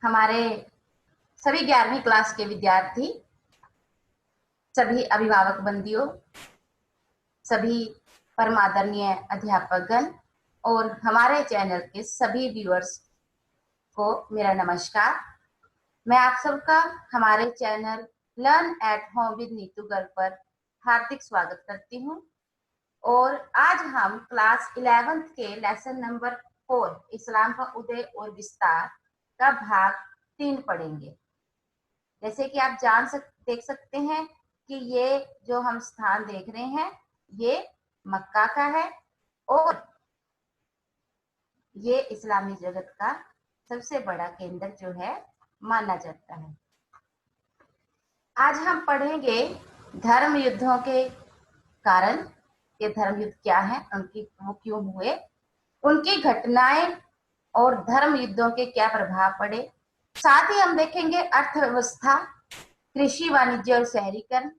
हमारे सभी 11वीं क्लास के विद्यार्थी, सभी अभिभावक बंदियों, सभी परमादरणीय अध्यापकगण और हमारे चैनल के सभी व्यूअर्स को मेरा नमस्कार। मैं आप सबका हमारे channel learn at home with Neetu Garg पर हार्दिक स्वागत करती हूँ। और आज हम क्लास 11th के लेसन नंबर 4 इस्लाम का उदय और विस्तार का भाग 3 पढ़ेंगे। जैसे कि आप देख सकते हैं कि ये जो हम स्थान देख रहे हैं ये मक्का का है और ये इस्लामी जगत का सबसे बड़ा केंद्र जो है माना जाता है। आज हम पढ़ेंगे धर्म युद्धों के कारण, ये धर्म युद्ध क्या है, वो क्यों हुए, उनकी घटनाएं और धर्म युद्धों के क्या प्रभाव पड़े। साथ ही हम देखेंगे अर्थव्यवस्था, कृषि, वाणिज्य और शहरीकरण,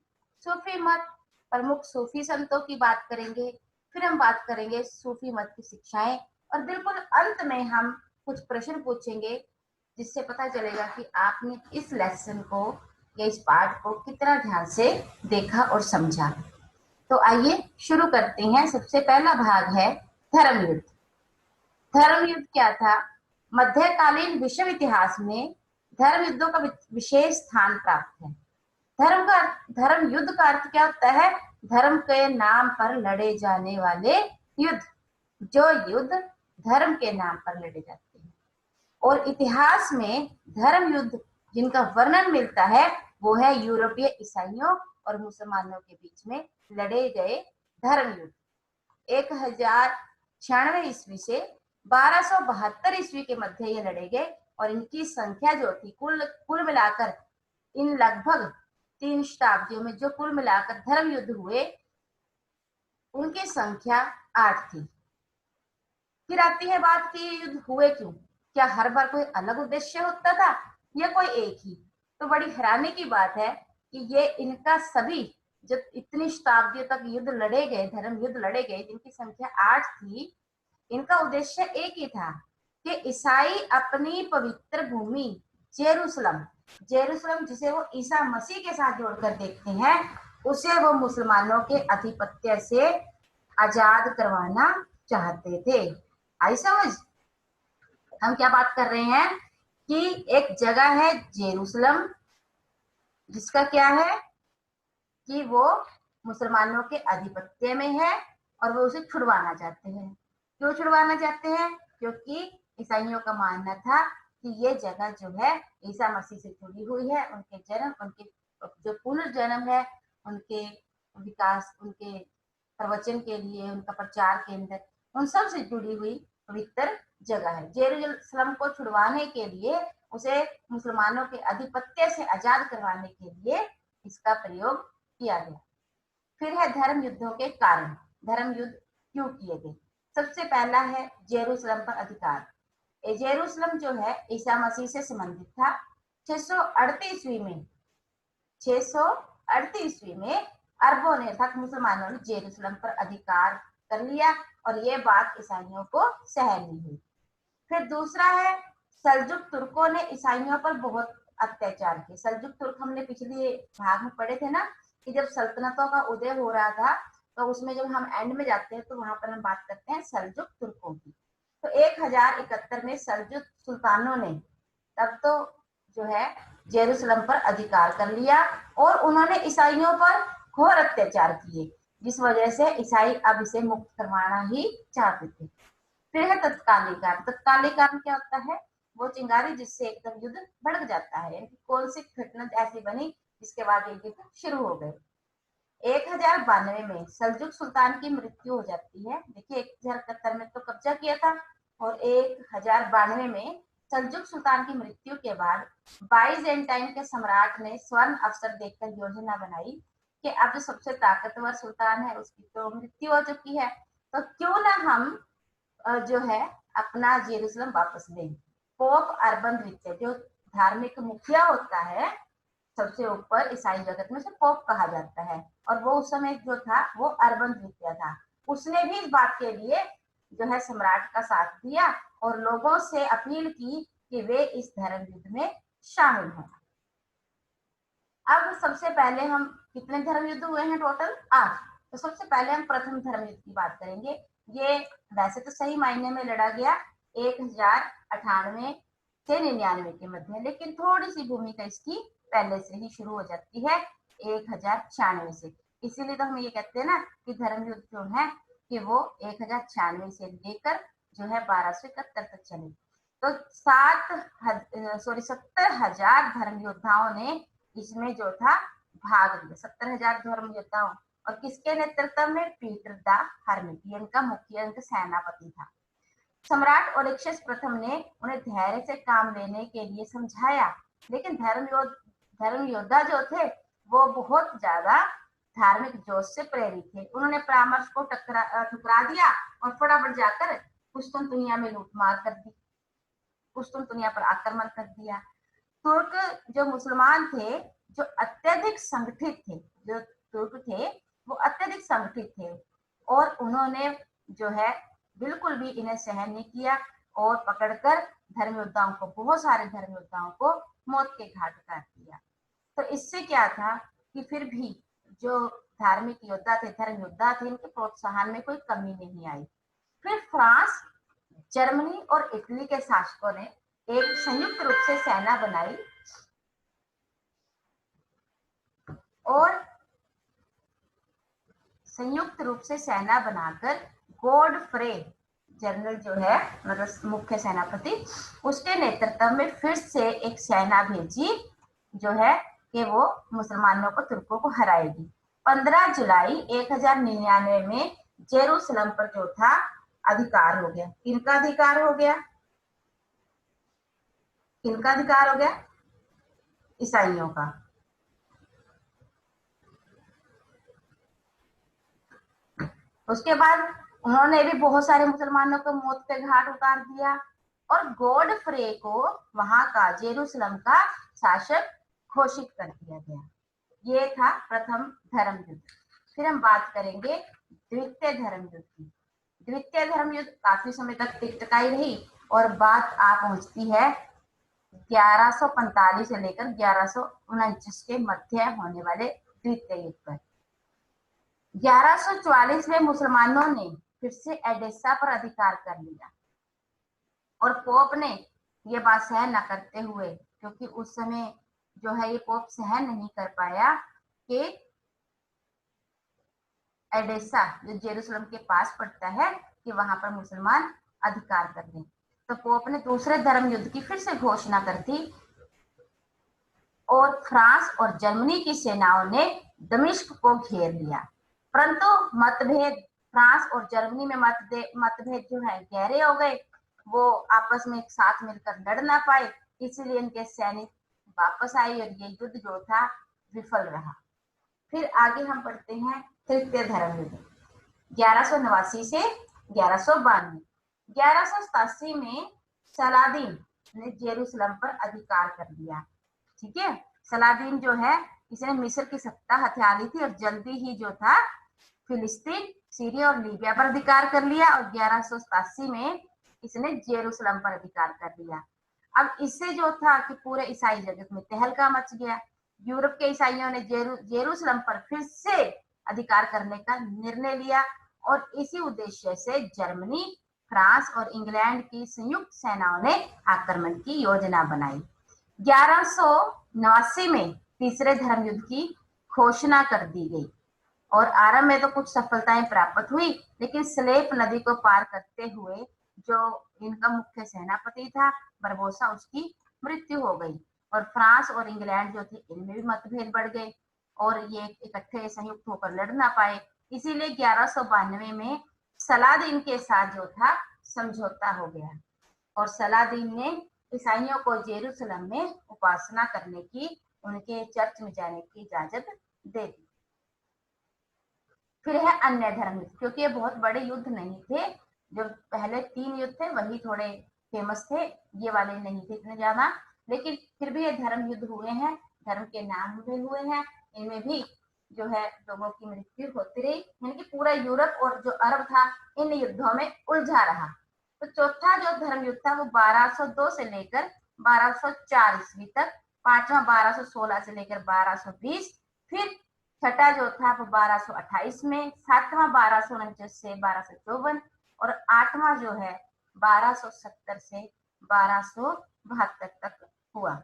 सूफी मत, प्रमुख सूफी संतों की बात करेंगे। फिर हम बात करेंगे सूफी मत की शिक्षाएं और बिल्कुल अंत में हम कुछ प्रश्न पूछेंगे जिससे पता चलेगा कि आपने इस लेसन को या इस पाठ को कितना ध्यान से देखा और समझा। तो आइए शुरू करते हैं। सबसे पहला भाग है धर्म युद्ध। धर्म युद्ध क्या था? मध्यकालीन विश्व इतिहास में धर्म युद्धों का विशेष स्थान प्राप्त है। धर्म युद्ध का अर्थ क्या होता है? धर्म के नाम पर लड़े जाने वाले युद्ध, जो युद्ध धर्म के नाम पर लड़े जाते हैं। और इतिहास में धर्म युद्ध जिनका वर्णन मिलता है वो है यूरोपीय ईसाइयों और मुसलमानों के बीच में लड़े गए धर्म युद्ध। 1096 ईस्वी से 1272 ईस्वी के मध्य ये लड़े गए और इनकी संख्या जो थी कुल मिलाकर इन लगभग 3 शताब्दियों में जो कुल मिलाकर धर्म युद्ध हुए उनकी संख्या 8 थी। फिर आती है बात कि युद्ध हुए क्यों? क्या हर बार कोई अलग उद्देश्य होता था या कोई एक ही? तो बड़ी हैरानी की बात है कि ये इनका सभी जब इतनी शताब्दियों तक युद्ध लड़े गए, धर्म युद्ध लड़े गए जिनकी संख्या 8 थी, इनका उद्देश्य एक ही था कि ईसाई अपनी पवित्र भूमि जेरूसलम जिसे वो ईसा मसीह के साथ जोड़कर देखते हैं, उसे वो मुसलमानों के आधिपत्य से आजाद करवाना चाहते थे। आई समझ? हम क्या बात कर रहे हैं कि एक जगह है जेरूसलम जिसका क्या है कि वो मुसलमानों के आधिपत्य में है और वो उसे छुड़वाना चाहते हैं। क्यों छुड़वाना चाहते हैं? क्योंकि ईसाइयों का मानना था कि ये जगह जो है ईसा मसीह से जुड़ी हुई है, उनके जन्म, उनके जो पुनर्जन्म है, उनके विकास, उनके प्रवचन के लिए, उनका प्रचार केंद्र, उन सब से जुड़ी हुई पवित्र जगह है। जेरूसलम को छुड़वाने के लिए, उसे मुसलमानों के आधिपत्य से आजाद करवाने के लिए इसका प्रयोग किया गया। फिर है धर्म युद्धों के कारण। धर्म युद्ध क्यों किए गए? सबसे पहला है जेरूसलम पर अधिकार। जेरूसलम जो है ईसा मसीह से संबंधित था। 638 ईस्वी में अरबों ने अर्थात मुसलमानों ने जेरूसलम पर अधिकार कर लिया और ये बात ईसाइयों को सहन नहीं हुई। फिर दूसरा है सल्जुक तुर्कों ने ईसाइयों पर बहुत अत्याचार किए। सल्जुक तुर्क हमने पिछले भाग में पढ़े थे ना कि जब सल्तनतों का उदय हो रहा था, तो उसमें जब हम एंड में जाते हैं तो वहां पर हम बात करते हैं सल्जुक तुर्कों की। तो 1071 में सल्जुक सुल्तानों ने तब तो जो है जेरूसलम पर अधिकार कर लिया और उन्होंने ईसाइयों पर घोर अत्याचार किए, जिस वजह से ईसाई अब इसे मुक्त करवाना ही चाहते थे। फिर है तत्कालीन कारण। तत्कालीन कारण क्या होता है? वो चिंगारी जिससे एकदम युद्ध भड़क जाता है। कौन सी घटना ऐसी बनी जिसके बाद ये युद्ध शुरू हो गए? 1092 में सल्जुक सुल्तान की मृत्यु हो जाती है। देखिए 1071 में तो कब्जा किया था और 1092 में सल्जुक सुल्तान की मृत्यु के बाद बाइजेंटाइन के सम्राट ने स्वर्ण अवसर देखकर योजना बनाई कि अब जो सबसे ताकतवर सुल्तान है उसकी तो मृत्यु हो चुकी है, तो क्यों ना हम जो है अपना जेरूसलम वापस लें। पोप अर्बन द्वितीय जो धार्मिक मुखिया होता है सबसे ऊपर ईसाई जगत में, से पोप कहा जाता है, और वो उस समय जो था वो अर्बन द्वितीय था। उसने भी इस बात के लिए जो है सम्राट का साथ दिया और लोगों से अपील की कि वे इस धर्म युद्ध में शामिल हों। अब सबसे पहले हम कितने धर्म युद्ध हुए हैं टोटल? 8। तो सबसे पहले हम प्रथम धर्म युद्ध की बात करेंगे। ये वैसे तो सही मायने में लड़ा गया 1098 से 99 के मध्य, लेकिन थोड़ी सी भूमिका इसकी पहले से ही शुरू हो जाती है 1096 से। इसीलिए तो हम ये कहते हैं ना कि धर्म युद्ध जो है कि वो 1096 से लेकर जो है 1271 तक चले। तो 70,000 धर्म योद्धाओं ने इसमें जो था भाग लिया। 70,000 धर्म योद्धाओं, और किसके नेतृत्व में? पीटर द हर्मिट, इनका मुखिया, इनका सेनापति था। सम्राट ओलेक्शियस प्रथम ने उन्हें धैर्य से काम लेने के लिए समझाया, लेकिन धर्म योद्धा जो थे वो बहुत ज्यादा धार्मिक जोश से प्रेरित थे। उन्होंने परामर्श को ठुकरा दिया और फटाफट जाकर कुस्तुनतुनिया में लूटमार कर दी, कुस्तुनतुनिया पर आक्रमण कर दिया। तुर्क जो मुसलमान थे, जो अत्यधिक संगठित थे, जो तुर्क थे वो अत्यधिक संगठित थे, और उन्होंने जो है बिल्कुल भी इन्हें सहन नहीं किया और पकड़कर धर्म योद्धाओं को, बहुत सारे धर्म योद्धाओं को मौत के घाट उतार दिया। तो इससे क्या था कि फिर भी जो धार्मिक योद्धा थे, धर्म योद्धा थे, इनके प्रोत्साहन में कोई कमी नहीं आई। फिर फ्रांस, जर्मनी और इटली के शासकों ने एक संयुक्त रूप से सेना बनाई और संयुक्त रूप से सेना बनाकर गॉडफ्रे जनरल जो है, मतलब मुख्य सेनापति, उसके नेतृत्व में फिर से एक सेना भेजी जो है कि वो मुसलमानों को, तुर्कों को हराएगी। 15 जुलाई 1099 में जेरूसलम पर जो था अधिकार हो गया। किनका अधिकार हो गया? किनका अधिकार हो गया? ईसाइयों का। उसके बाद उन्होंने भी बहुत सारे मुसलमानों को मौत के घाट उतार दिया और गॉडफ्रे को वहां का, जेरूसलम का शासक घोषित कर दिया गया। ये था प्रथम धर्म युद्ध। फिर हम बात करेंगे द्वितीय धर्म युद्ध की। द्वितीय धर्म युद्ध काफी समय तक टिकटकाई रही और बात आ पहुंचती है 1145 से लेकर 1149 के मध्य होने वाले द्वितीय युद्ध पर। 1144 में मुसलमानों ने फिर से एडेसा पर अधिकार कर लिया और पोप ने ये बात सहन न करते हुए, क्योंकि उस समय जो है ये पोप सहन नहीं कर पाया कि एडेसा जो जेरूसलम के पास पड़ता है कि वहां पर मुसलमान अधिकार कर लें, तो पोप ने दूसरे धर्म युद्ध की फिर से घोषणा कर दी और फ्रांस और जर्मनी की सेनाओं ने दमिश्क को घेर लिया। परंतु मतभेद, फ्रांस और जर्मनी में मतभेद जो है गहरे हो गए, वो आपस में एक साथ मिलकर लड़ ना पाए, इसलिए इनके सैनिक वापस आए और ये युद्ध जो था विफल रहा। फिर आगे हम पढ़ते हैं तृतीय धर्म युद्ध 1189 से 1192। 1187 में सलादीन ने जेरूसलम पर अधिकार कर लिया। ठीक है, सलादीन जो है इसने मिस्र की सत्ता हथिया ली थी और जल्दी ही जो था फिलिस्तीन, सीरिया और लीबिया पर अधिकार कर लिया और 1187 में इसने जेरूसलम पर अधिकार कर लिया। अब इससे जो था कि पूरे ईसाई जगत में तहलका मच गया। यूरोप के ईसाइयों ने जेरूसलम पर फिर से अधिकार करने का निर्णय लिया और इसी उद्देश्य से जर्मनी, फ्रांस और इंग्लैंड की संयुक्त सेनाओं ने आक्रमण की योजना बनाई। 1189 में तीसरे धर्म युद्ध की घोषणा कर दी गई और आरंभ में तो कुछ सफलताएं प्राप्त हुई, लेकिन स्लेप नदी को पार करते हुए जो इनका मुख्य सेनापति था बरबोसा, उसकी मृत्यु हो गई और फ्रांस और इंग्लैंड जो थे इनमें भी मतभेद बढ़ गए और ये इकट्ठे संयुक्त होकर लड़ ना पाए। इसीलिए 1192 में सलादीन के साथ जो था समझौता हो गया और सलादीन ने ईसाइयों को जेरूसलम में उपासना करने की, उनके चर्च में जाने की इजाजत दे दी। फिर है अन्य धर्म युद्ध, क्योंकि ये बहुत बड़े युद्ध नहीं थे। जो पहले 3 युद्ध थे वही थोड़े फेमस थे, ये वाले नहीं थे इतने ज्यादा, लेकिन फिर भी ये धर्म युद्ध हुए हैं, धर्म के नाम भी हुए हैं। इनमें भी जो है लोगों की मृत्यु होती रही, यानी कि पूरा यूरोप और जो अरब था इन युद्धों में उलझा रहा। तो चौथा जो धर्म युद्ध था वो 1202 से लेकर 1204 ईस्वी तक, पांचवा 1216 से लेकर 1220, फिर छठा जो था वो 1228 में, सातवां 1249 से 1254 और आठवां जो है 1270 से 1272 तक हुआ।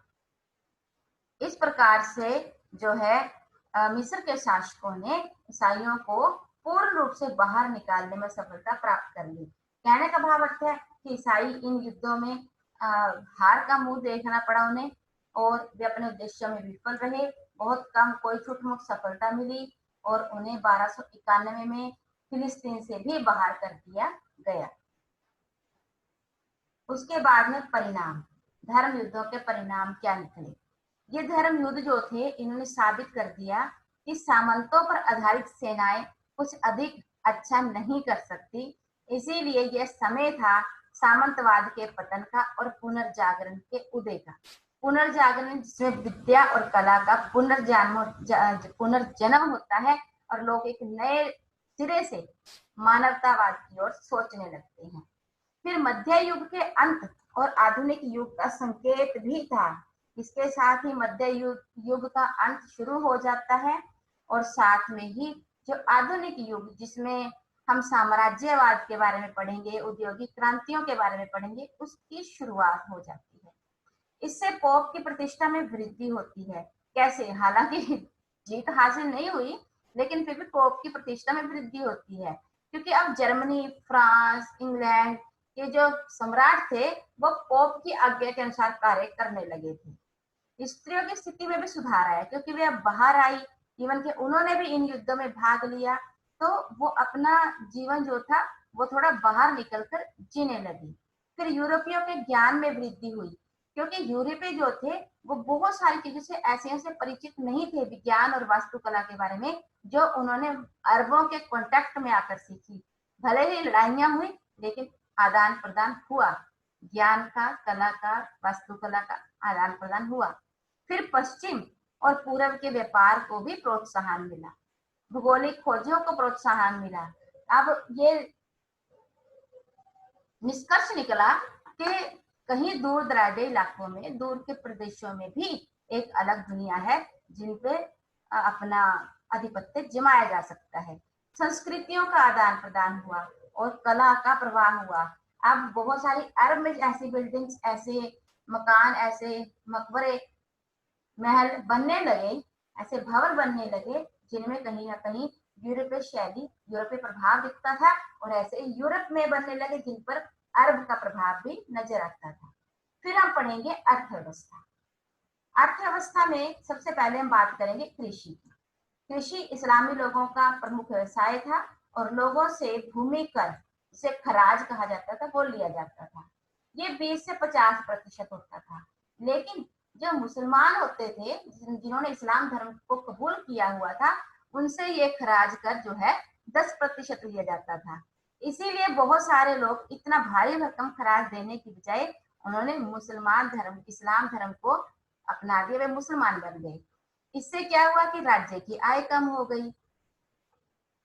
इस प्रकार से जो है मिस्र के शासकों ने ईसाइयों को पूर्ण रूप से बाहर निकालने में सफलता प्राप्त कर ली। कहने का भाव अर्थ है कि ईसाई इन युद्धों में हार का मुंह देखना पड़ा उन्हें और वे अपने उद्देश्यों में विफल रहे। बहुत कम कोई छूटमुट सफलता मिली और उन्हें 1291 में फिलिस्तीन से भी बाहर कर दिया गया। उसके बाद में परिणाम, धर्म युद्धों के परिणाम क्या निकले। ये धर्म युद्ध जो थे इन्होंने साबित कर दिया कि सामंतों पर आधारित सेनाएं कुछ अधिक अच्छा नहीं कर सकती, इसीलिए यह समय था सामंतवाद के पतन का और पुनर्जागरण के उदय का। पुनर्जागरण जिसमें विद्या और कला का पुनर्जन्म होता है और लोग एक नए सिरे से मानवतावाद की ओर सोचने लगते हैं। फिर मध्य युग के अंत और आधुनिक युग का संकेत भी था। इसके साथ ही मध्य युग का अंत शुरू हो जाता है और साथ में ही जो आधुनिक युग जिसमें हम साम्राज्यवाद के बारे में पढ़ेंगे, औद्योगिक क्रांतियों के बारे में पढ़ेंगे, उसकी शुरुआत हो जाती है। इससे पोप की प्रतिष्ठा में वृद्धि होती है। कैसे? हालांकि जीत हासिल नहीं हुई, लेकिन फिर भी पोप की प्रतिष्ठा में वृद्धि होती है, क्योंकि अब जर्मनी, फ्रांस, इंग्लैंड ये जो सम्राट थे वो पोप की आज्ञा के अनुसार कार्य करने लगे थे। स्त्रियों की स्थिति में भी सुधार आया क्योंकि वे अब बाहर आई, इवन के उन्होंने भी इन युद्धों में भाग लिया, तो वो अपना जीवन जो था वो थोड़ा बाहर निकलकर जीने लगी। फिर यूरोपियों के ज्ञान में वृद्धि हुई क्योंकि यूरोपीय जो थे वो बहुत सारी चीजों से ऐसे परिचित नहीं थे, विज्ञान और वास्तुकला के बारे में, जो उन्होंने अरबों के कांटेक्ट में आकर सीखी। भले ही लड़ाइयां हुई लेकिन आदान प्रदान हुआ, ज्ञान का, कला का, वास्तुकला का आदान प्रदान हुआ। फिर पश्चिम और पूर्व के व्यापार को भी प्रोत्साहन मिला, भौगोलिक खोजों को प्रोत्साहन मिला। अब ये निष्कर्ष निकला कि कहीं दूर दराजे इलाकों में, दूर के प्रदेशों में भी एक अलग दुनिया है जिन पे अपना आधिपत्य जमाया जा सकता है। संस्कृतियों का आदान प्रदान हुआ और कला का प्रवाह हुआ। अब बहुत सारी अरब में ऐसी बिल्डिंग्स, ऐसे मकान, ऐसे मकबरे, महल बनने लगे, ऐसे भवन बनने लगे जिनमें कहीं ना कहीं यूरोपीय शैली, यूरोपीय प्रभाव दिखता था और ऐसे यूरोप में बनने लगे जिन पर अरब का प्रभाव भी नजर आता था। फिर हम पढ़ेंगे अर्थव्यवस्था। अर्थव्यवस्था में सबसे पहले हम बात करेंगे कृषि की। कृषि इस्लामी लोगों का प्रमुख व्यवसाय था और लोगों से भूमि कर, जिसे खराज कहा जाता था, वो लिया जाता था। ये 20 से 50% होता था, लेकिन जो मुसलमान होते थे जिन्होंने इस्लाम धर्म को कबूल किया हुआ था, उनसे ये खराज कर जो है 10% लिया जाता था। इसीलिए बहुत सारे लोग इतना भारी भरकम खराज देने की बजाय उन्होंने मुसलमान धर्म, इस्लाम धर्म को अपना दिया, वे मुसलमान बन गए। इससे क्या हुआ कि राज्य की आय कम हो गई।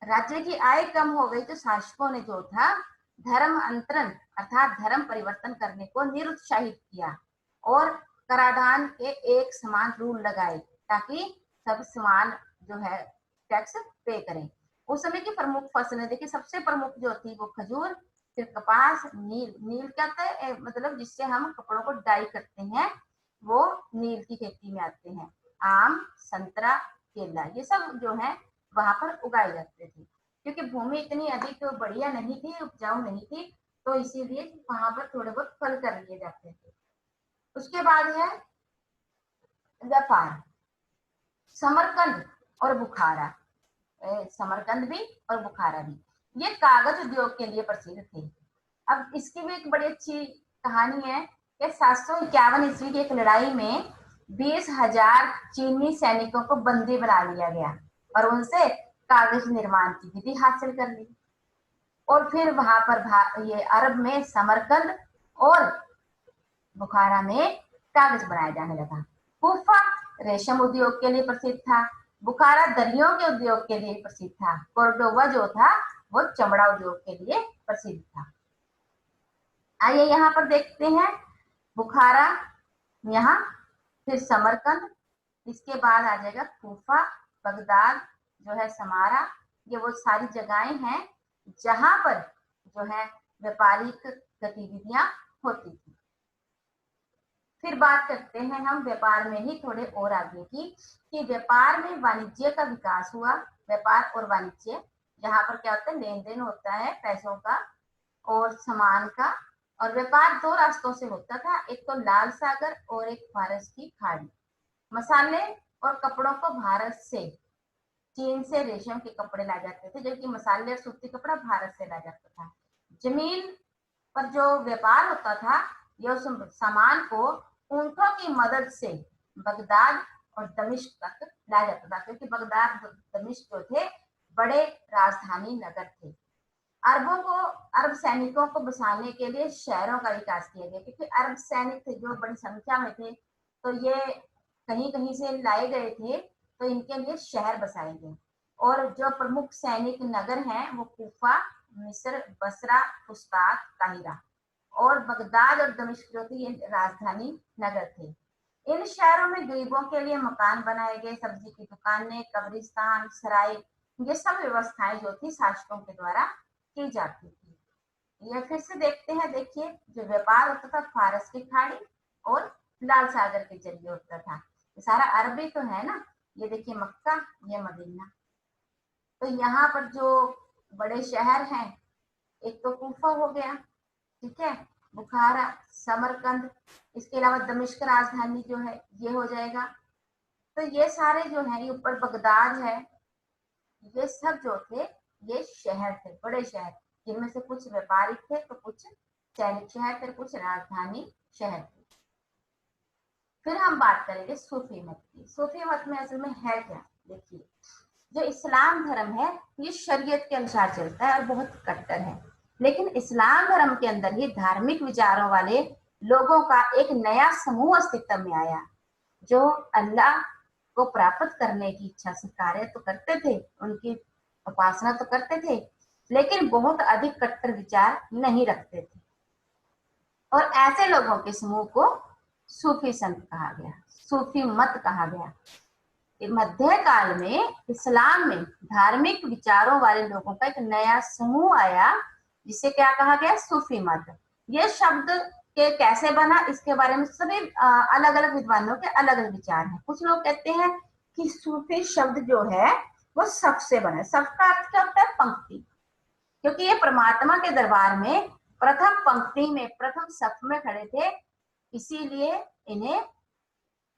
राज्य की आय कम हो गई तो शासकों ने जो था धर्म अंतरण अर्थात धर्म परिवर्तन करने को निरुत्साहित किया और कराधान के एक समान रूल लगाए ताकि सब समान जो है टैक्स पे करें। उस समय की प्रमुख फसलें देखिए, सबसे प्रमुख जो थी वो खजूर, फिर कपास, नील। नील कहते हैं मतलब जिससे हम कपड़ों को डाई करते हैं, वो नील की खेती में आते हैं। आम, संतरा, केला, ये सब जो है वहां पर उगाए जाते थे। क्योंकि भूमि इतनी अधिक बढ़िया नहीं थी, उपजाऊ नहीं थी, तो इसीलिए वहां पर थोड़े बहुत फल कर लिए जाते थे। उसके बाद है व्यापार। समरकंद और बुखारा, समरकंद भी और बुखारा भी, ये कागज उद्योग के लिए प्रसिद्ध थे। अब इसकी भी एक बड़ी अच्छी कहानी है कि 751 ईस्वी की एक लड़ाई में 20,000 चीनी सैनिकों को बंदी बना लिया गया और उनसे कागज निर्माण की विधि हासिल कर ली। और फिर वहां पर ये अरब में समरकंद और बुखारा में कागज बनाया जाने लगा। कूफा रेशम उद्योग के लिए प्रसिद्ध था, बुखारा दरियों के उद्योग के लिए प्रसिद्ध था, कोर्डोबा जो था वो चमड़ा उद्योग के लिए प्रसिद्ध था। आइए यहाँ पर देखते हैं, बुखारा यहाँ, फिर समरकंद, इसके बाद आ जाएगा कूफा, बगदाद, जो है समारा। ये वो सारी जगहें हैं जहां पर जो है व्यापारिक गतिविधियां होती थी। फिर बात करते हैं हम व्यापार में ही थोड़े और आगे की, कि व्यापार में वाणिज्य का विकास हुआ। व्यापार और वाणिज्य, जहां पर क्या होता है, लेन देन होता है पैसों का और सामान का। और व्यापार दो रास्तों से होता था, एक तो लाल सागर और एक फारस की खाड़ी। मसाले और कपड़ों को भारत से, चीन से रेशम के कपड़े ला जाते थे, जबकि मसाले और सूती कपड़ा भारत से ला जाता था। जमीन पर जो व्यापार होता था, यह उस सामान को ऊंटों की मदद से बगदाद और दमिश्क तक लाया जाता था, क्योंकि बगदाद दमिश्क जो थे बड़े राजधानी नगर थे। अरब सैनिकों को बसाने के लिए शहरों का विकास किया गया, क्योंकि अरब सैनिक थे जो बड़ी संख्या में थे, तो ये कहीं कहीं से लाए गए थे, तो इनके लिए शहर बसाए गए। और जो प्रमुख सैनिक नगर हैं वो कूफा, मिस्र, बसरा, फुस्तात, काहिरा और बगदाद और दमिश्क जो थी, ये राजधानी नगर थे। इन शहरों में गरीबों के लिए मकान बनाए गए, सब्जी की दुकानें, कब्रिस्तान, सराय, ये सब व्यवस्थाएं जो थी शासकों के द्वारा की जाती थी। यह फिर से देखते हैं, देखिए, जो व्यापार होता था फारस की खाड़ी और लाल सागर के जरिए होता था। ये सारा अरबी तो है ना, ये देखिए मक्का, ये मदीना। तो यहाँ पर जो बड़े शहर हैं, एक तो कूफा हो गया, ठीक है, बुखारा, समरकंद, इसके अलावा दमिश्क राजधानी जो है ये हो जाएगा। तो ये सारे जो है, ये ऊपर बगदाद है, ये सब जो थे ये शहर थे, बड़े शहर, जिनमें से कुछ व्यापारिक थे तो कुछ सैनिक शहर थे, कुछ राजधानी शहर थे। फिर हम बात करेंगे सूफी मत की। सूफी मत में असल में है क्या, देखिए, जो इस्लाम धर्म है ये शरीयत के अनुसार चलता है और बहुत कट्टर है, लेकिन इस्लाम धर्म के अंदर ही धार्मिक विचारों वाले लोगों का एक नया समूह अस्तित्व में आया, जो अल्लाह को प्राप्त करने की इच्छा से कार्य तो करते थे, उनकी उपासना तो करते थे, लेकिन बहुत अधिक कट्टर विचार नहीं रखते थे। और ऐसे लोगों के समूह को सूफी संत कहा गया, सूफी मत कहा गया। मध्य काल में इस्लाम में धार्मिक विचारों वाले लोगों का एक नया समूह आया, जिसे क्या कहा गया, सूफी मत। ये शब्द के कैसे बना, इसके बारे में सभी अलग अलग विद्वानों के अलग अलग विचार हैं। कुछ लोग कहते हैं कि सूफी शब्द जो है वो सफ से बना है। सफ का अर्थ क्या होता है, पंक्ति, क्योंकि ये परमात्मा के दरबार में प्रथम पंक्ति में, प्रथम सफ में खड़े थे, इसीलिए इन्हें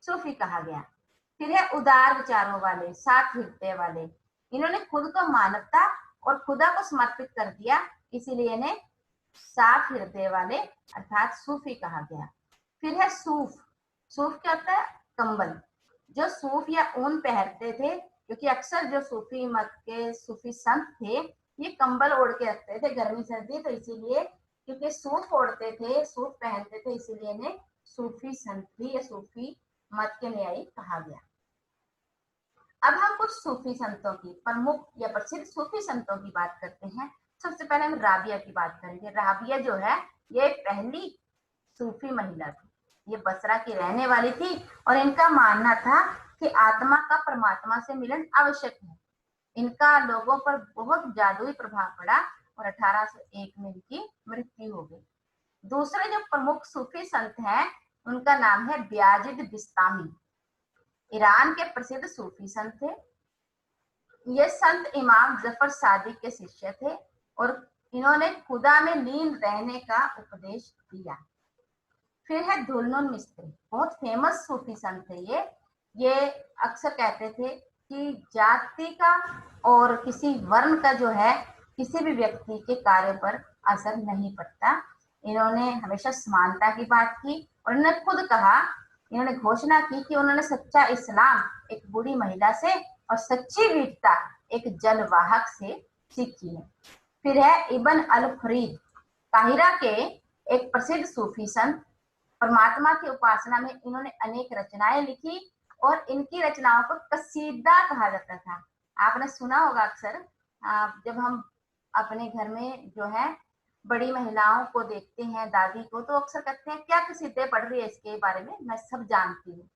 सूफी कहा गया। फिर है उदार विचारों वाले, साफ हृदय वाले, इन्होंने खुद को मानवता और खुदा को समर्पित कर दिया, इसीलिए इन्हें साफ हृदय वाले अर्थात सूफी कहा गया। फिर है सूफ। सूफ क्या होता है, कंबल। जो सूफ या ऊन पहनते थे, क्योंकि अक्सर जो सूफी मत के सूफी संत थे ये कंबल ओढ़ के रखते थे गर्मी सर्दी, तो इसीलिए क्योंकि सूफ ओढ़ते थे, सूफ पहनते थे, इसीलिए इन्हें सूफी संत भी या सूफी मत के न्यायी कहा गया। अब हम कुछ सूफी संतों की, प्रमुख या प्रसिद्ध सूफी संतों की बात करते हैं। सबसे पहले हम राबिया की बात करेंगे। राबिया जो है ये पहली सूफी महिला थी, ये बसरा की रहने वाली थी और इनका मानना था कि आत्मा का परमात्मा से मिलन आवश्यक है। इनका लोगों पर बहुत जादुई प्रभाव पड़ा और 1801 में इनकी मृत्यु हो गई। दूसरे जो प्रमुख सूफी संत हैं उनका नाम है ब्याजिद बिस्तामी, ईरान के प्रसिद्ध सूफी संत थे। ये संत इमाम जफर सादिक के शिष्य थे और इन्होंने खुदा में लीन रहने का उपदेश दिया। फिर है दुल्नुन मिस्त्री, बहुत फेमस सूफी संत थे ये अक्सर कहते थे कि जाति का और किसी वर्ण का जो है किसी भी व्यक्ति के कार्य पर असर नहीं पड़ता। इन्होंने हमेशा समानता की बात की और इन्होंने खुद कहा, इन्होंने घोषणा की कि उन्होंने सच्चा इस्लाम एक बूढ़ी महिला से और सच्ची वीरता एक जलवाहक से सीखी है। फिर है इब्न अल फरीद, काहिरा के एक प्रसिद्ध सूफी संत। परमात्मा की उपासना में इन्होंने अनेक रचनाएं लिखी और इनकी रचनाओं को कसीदा कहा जाता था। आपने सुना होगा अक्सर, जब हम अपने घर में जो है बड़ी महिलाओं को देखते हैं, दादी को, तो अक्सर कहते हैं क्या कसीदे पढ़ रही है, इसके बारे में मैं सब जानती हूँ।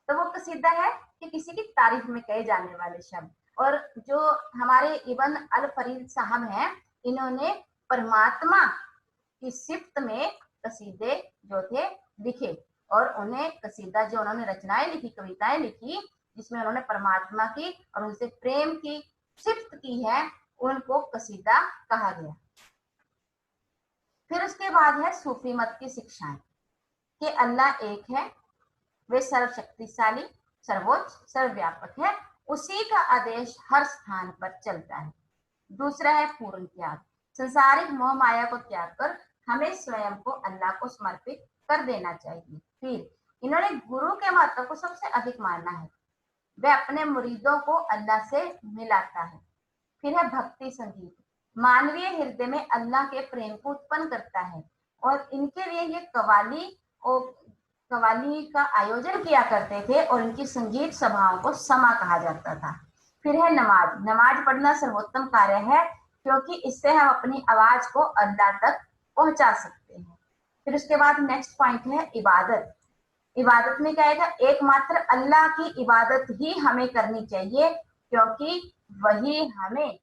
तो वो कसीदा है कि किसी की तारीफ में कहे जाने वाले शब्द। और जो हमारे इब्न अल फरीद साहब हैं, इन्होंने परमात्मा की सिफ्त में कसीदे जो थे लिखे, और उन्हें कसीदा जो उन्होंने रचनाएं लिखी, कविताएं लिखी, जिसमें उन्होंने परमात्मा की और उनसे प्रेम की सिफ्त की है, उनको कसीदा कहा गया। फिर उसके बाद है सूफी मत की शिक्षाएं कि अल्लाह एक है, वे सर्वशक्तिशाली, सर्वोच्च, सर्वव्यापक है, उसी का आदेश हर स्थान पर चलता है। दूसरा है पूर्ण त्याग, संसारिक मोह माया को त्याग कर हमें स्वयं को अल्लाह को समर्पित कर देना चाहिए। फिर इन्होंने गुरु के महत्व को सबसे अधिक माना है, वह अपने मुरीदों को अल्लाह से मिलाता है। फिर है भक्ति संगीत, मानवीय हृदय में अल्लाह के प्रेम को उत्पन्न करता है, और इनके लिए ये कवाली का आयोजन किया करते थे, और इनकी संगीत सभाओं को समा कहा जाता था। फिर है नमाज, नमाज पढ़ना सर्वोत्तम कार्य है, क्योंकि इससे हम अपनी आवाज को अल्लाह तक पहुंचा सकते हैं। फिर उसके बाद नेक्स्ट पॉइंट है इबादत। इबादत में क्या आएगा, एकमात्र अल्लाह की इबादत ही हमें करनी चाहिए, क्योंकि वही हमें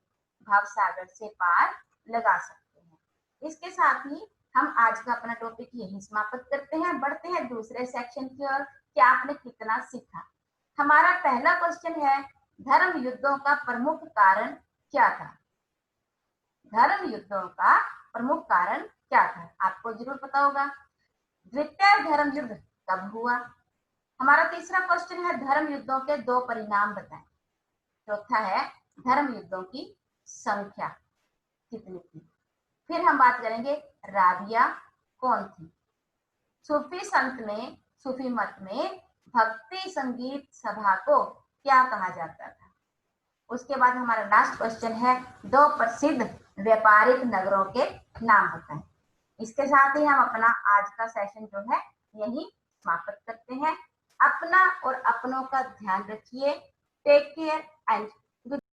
भव सागर से पार लगा सकते हैं। इसके साथ ही हम आज का अपना टॉपिक यही समाप्त करते हैं, बढ़ते हैं दूसरे सेक्शन की ओर कि आपने कितना सीखा। हमारा पहला क्वेश्चन है, धर्म युद्धों का प्रमुख कारण क्या था? धर्म युद्धों का प्रमुख कारण क्या था? आपको जरूर पता होगा। द्वितीय धर्म युद्ध कब हुआ? हमारा तीसरा क्वेश्चन है, धर्म युद्धों के 2 परिणाम बताएं। चौथा है, धर्म युद्धों की संख्या कितनी थी? फिर हम बात करेंगे राबिया कौन थी? सूफी संत में, सूफी मत में भक्ति संगीत सभा को क्या कहा जाता था? उसके बाद हमारा लास्ट क्वेश्चन है, 2 प्रसिद्ध व्यापारिक नगरों के नाम बताएं। इसके साथ ही हम अपना आज का सेशन जो है यही समाप्त करते हैं। अपना और अपनों का ध्यान रखिए। Take care and